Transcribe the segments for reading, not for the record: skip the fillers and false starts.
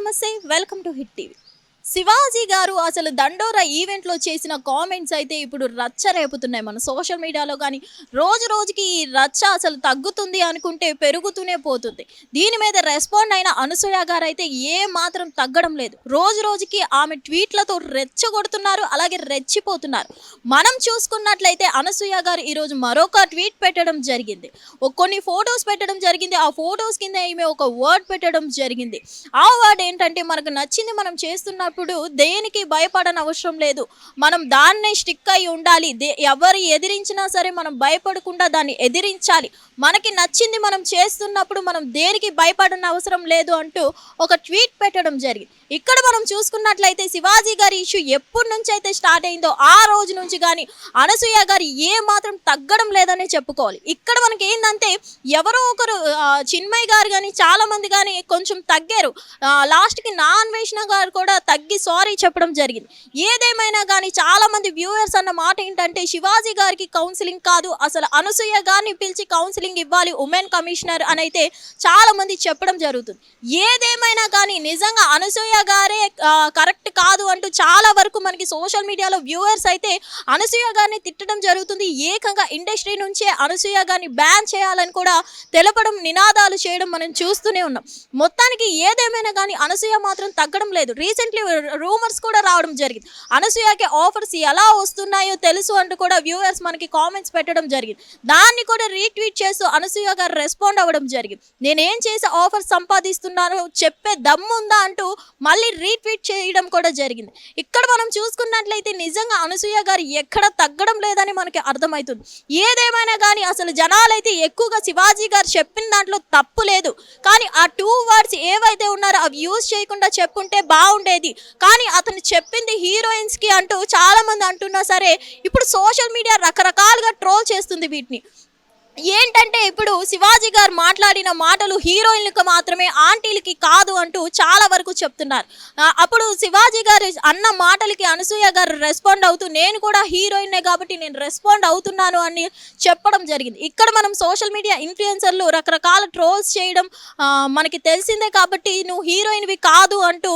నమస్తే, welcome to hit TV. Shivaji గారు అసలు దండోరా ఈవెంట్లో చేసిన కామెంట్స్ అయితే ఇప్పుడు రచ్చ రేపుతున్నాయి మన సోషల్ మీడియాలో. కానీ రోజు రోజుకి ఈ రచ్చ అసలు తగ్గుతుంది అనుకుంటే పెరుగుతూనే పోతుంది. దీని మీద రెస్పాండ్ అయిన అనసూయ గారు అయితే ఏ మాత్రం తగ్గడం లేదు. రోజు రోజుకి ఆమె ట్వీట్లతో రెచ్చగొడుతున్నారు, అలాగే రెచ్చిపోతున్నారు. మనం చూసుకున్నట్లయితే అనసూయ గారు ఈరోజు మరొక ట్వీట్ పెట్టడం జరిగింది. కొన్ని ఫొటోస్ పెట్టడం జరిగింది. ఆ ఫొటోస్ కింద ఈమె ఒక వర్డ్ పెట్టడం జరిగింది. ఆ వర్డ్ ఏంటంటే, మనకు నచ్చింది మనం చేస్తున్నప్పుడు దేనికి భయపడని అవసరం లేదు, మనం దాన్నే స్టిక్ అయి ఉండాలి. ఎవరు ఎదిరించినా సరే మనం భయపడకుండా దాన్ని ఎదిరించాలి. మనకి నచ్చింది మనం చేస్తున్నప్పుడు మనం దేనికి భయపడని అవసరం లేదు అంటూ ఒక ట్వీట్ పెట్టడం జరిగింది. ఇక్కడ మనం చూసుకున్నట్లయితే శివాజీ గారి ఇష్యూ ఎప్పటి నుంచి అయితే స్టార్ట్ అయిందో ఆ రోజు నుంచి కానీ అనసూయ గారు ఏ మాత్రం తగ్గడం లేదనే చెప్పుకోవాలి. ఇక్కడ మనకి ఏంటంటే, ఎవరో ఒకరు చిన్మయ్ గారు కానీ చాలా మంది కానీ కొంచెం తగ్గారు. లాస్ట్కి నా అన్వేషణ గారు కూడా తగ్గి సారీ చెప్పడం జరిగింది. ఏదేమైనా కానీ చాలా మంది వ్యూవర్స్ అన్న మాట ఏంటంటే, శివాజీ గారికి కౌన్సిలింగ్ కాదు, అసలు అనసూయ గారిని పిలిచి కౌన్సిలింగ్ ఇవ్వాలి ఉమెన్ కమిషనర్ అని అయితే చాలా మంది చెప్పడం జరుగుతుంది. ఏదేమైనా కానీ నిజంగా అనసూయ గారే కరెక్ట్ కాదు అంటూ చాలా వరకు మనకి సోషల్ మీడియాలో వ్యూవర్స్ అయితే అనసూయ గారిని తిట్టడం జరుగుతుంది. ఏకంగా ఇండస్ట్రీ నుంచే అనసూయ గారిని బ్యాన్ చేయాలని కూడా తెలపడం, నినాదాలు చేయడం మనం చూస్తూనే ఉన్నాం. మొత్తానికి ఏదేమైనా కానీ అనసూయ మాత్రం తగ్గడం లేదు. రీసెంట్లీ రూమర్స్ కూడా రావడం జరిగింది. అనసూయకి ఆఫర్స్ ఎలా వస్తున్నాయో తెలుసు అంటూ కూడా వ్యూవర్స్ మనకి కామెంట్స్ పెట్టడం జరిగింది. దాన్ని కూడా రీట్వీట్ చేస్తూ అనసూయ గారు రెస్పాండ్ అవ్వడం జరిగింది. నేనేం చేసి ఆఫర్స్ సంపాదిస్తున్నానో చెప్పే దమ్ముందా అంటూ మళ్ళీ రీట్వీట్ చేయడం కూడా జరిగింది. ఇక్కడ మనం చూసుకున్నట్లయితే నిజంగా అనసూయ గారు ఎక్కడ తగ్గడం లేదని మనకి అర్థమవుతుంది. ఏదేమైనా కానీ అసలు జనాలైతే ఎక్కువగా శివాజీ గారు చెప్పిన దాంట్లో తప్పు లేదు, కానీ ఆ 2 వర్డ్స్ ఏవైతే ఉన్నారో అవి యూజ్ చేయకుండా చెప్పుంటే బాగుండేది. కానీ అతను చెప్పింది హీరోయిన్స్కి అంటూ చాలా మంది అంటున్నా సరే ఇప్పుడు సోషల్ మీడియా రకరకాలుగా ట్రోల్ చేస్తుంది వీటిని. ఏంటంటే, ఇప్పుడు శివాజీ గారు మాట్లాడిన మాటలు హీరోయిన్లకు మాత్రమే, ఆంటీలకి కాదు అంటూ చాలా వరకు చెప్తున్నారు. అప్పుడు శివాజీ గారు అన్న మాటలకి అనసూయ గారు రెస్పాండ్ అవుతూ, నేను కూడా హీరోయిన్నే కాబట్టి నేను రెస్పాండ్ అవుతున్నాను అని చెప్పడం జరిగింది. ఇక్కడ మనం సోషల్ మీడియా ఇన్ఫ్లుయెన్సర్లు రకరకాల ట్రోల్స్ చేయడం మనకి తెలిసిందే. కాబట్టి నువ్వు హీరోయిన్వి కాదు అంటూ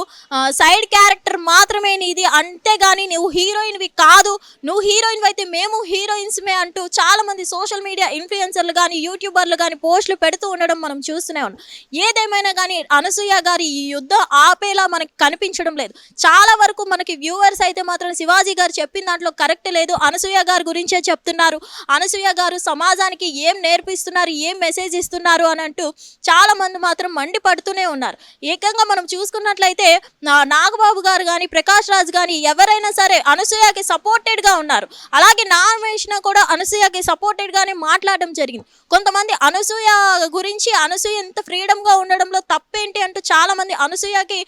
సైడ్ క్యారెక్టర్ మాత్రమే నీది, అంతేగాని నువ్వు హీరోయిన్వి కాదు, నువ్వు హీరోయిన్ అయితే మేము హీరోయిన్స్మే అంటూ చాలా మంది సోషల్ మీడియా ఇన్ఫ్లుయెన్సర్లు కానీ యూట్యూబర్లు కానీ పోస్టులు పెడుతూ ఉండడం మనం చూస్తూనే ఉన్నాం. ఏదేమైనా కానీ అనసూయ గారి ఈ యుద్ధం ఆపేలా మనకి కనిపించడం లేదు. చాలా వరకు మనకి వ్యూవర్స్ అయితే మాత్రం శివాజీ గారు చెప్పిన దాంట్లో కరెక్ట్ లేదు, అనసూయ గారి గురించే చెప్తున్నారు, అనసూయ గారు సమాజానికి ఏం నేర్పిస్తున్నారు, ఏం మెసేజ్ ఇస్తున్నారు అని అంటూ చాలా మంది మాత్రం మండిపడుతూనే ఉన్నారు. ఏకంగా మనం చూసుకున్నట్లయితే నాగబాబు గారు కానీ ప్రకాష్ రాజ్ కానీ ఎవరైనా సరే అనసూయకి సపోర్టెడ్గా ఉన్నారు. అలాగే నా అన్వేషణ కూడా అనసూయకి సపోర్టెడ్గానే మాట్లాడడం జరిగింది. కొంతమంది అనసూయ గురించి, అనసూయ ఎంత ఫ్రీడమ్గా ఉండడంలో తప్పేంటి అంటూ చాలా మంది అనసూయకి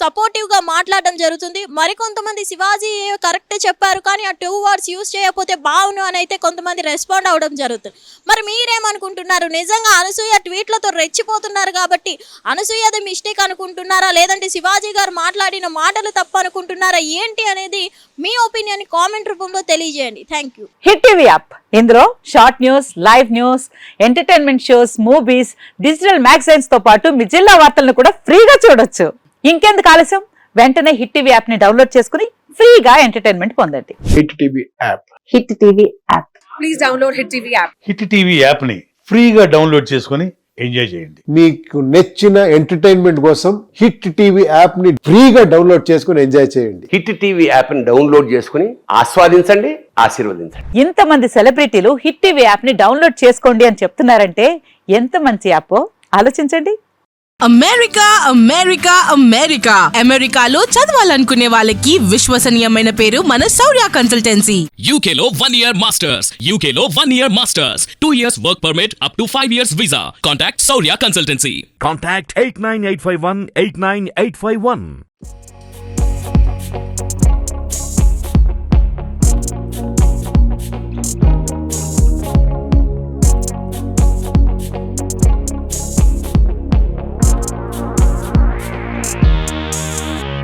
సపోర్టివ్గా మాట్లాడడం జరుగుతుంది. మరికొంతమంది శివాజీ కరెక్టే చెప్పారు కానీ ఆ 2 వర్డ్స్ యూజ్ చేయకపోతే బాగును అని అయితే కొంతమంది రెస్పాండ్ అవ్వడం జరుగుతుంది. మరి మీరేమనుకుంటున్నారు? నిజంగా అనసూయ ట్వీట్లతో రెచ్చిపోతున్నారు కాబట్టి అనసూయది మిస్టేక్ అనుకుంటున్నారా, లేదంటే శివాజీ గారు మాట్లాడిన మాటలు తప్పు అనుకుంటున్నారా, ఏంటి అనేది మీ ఒపీనియన్ కామెంట్ రూపంలో తెలియజేయండి. Thank you. Hit TV app, ఇందులో short news, live news, entertainment shows, movies, digital magazines తో పాటు మీ జిల్లా వార్తలను కూడా ఫ్రీగా చూడొచ్చు. ఇంకెందుకు ఆలస్యం, వెంటనే హిట్ టీవీ యాప్ ని డౌన్లోడ్ చేసుకుని ఫ్రీగా ఎంటర్టైన్మెంట్ పొందండి. Hit TV app. Hit TV app. Please download hit TV app. Hit TV app ని ఫ్రీగా డౌన్లోడ్ చేసుకుని ఎంజాయ్ చేయండి. మీకు నచ్చిన ఎంటర్టైన్మెంట్ కోసం హిట్ టీవీ యాప్ ని ఫ్రీగా డౌన్లోడ్ చేసుకుని ఎంజాయ్ చేయండి. హిట్ టీవీ యాప్ ని డౌన్లోడ్ చేసుకుని ఆస్వాదించండి, ఆశీర్వదించండి. ఇంతమంది సెలబ్రిటీలు హిట్ టీవీ యాప్ ని డౌన్లోడ్ చేసుకోండి అని చెప్తున్నారంటే ఎంత మంచి యాప్ ఆలోచించండి. అమెరికా అమెరికా అమెరికా అమెరికాలో చదవాలనుకునే వాళ్ళకి విశ్వసనీయమైన పేరు మన శౌర్య కన్సల్టెన్సీ. UK లో 1 year masters. UK లో 1 year masters. 2 years work permit up to 5 years visa. Contact Saurya Consultancy. Contact 89851 89851.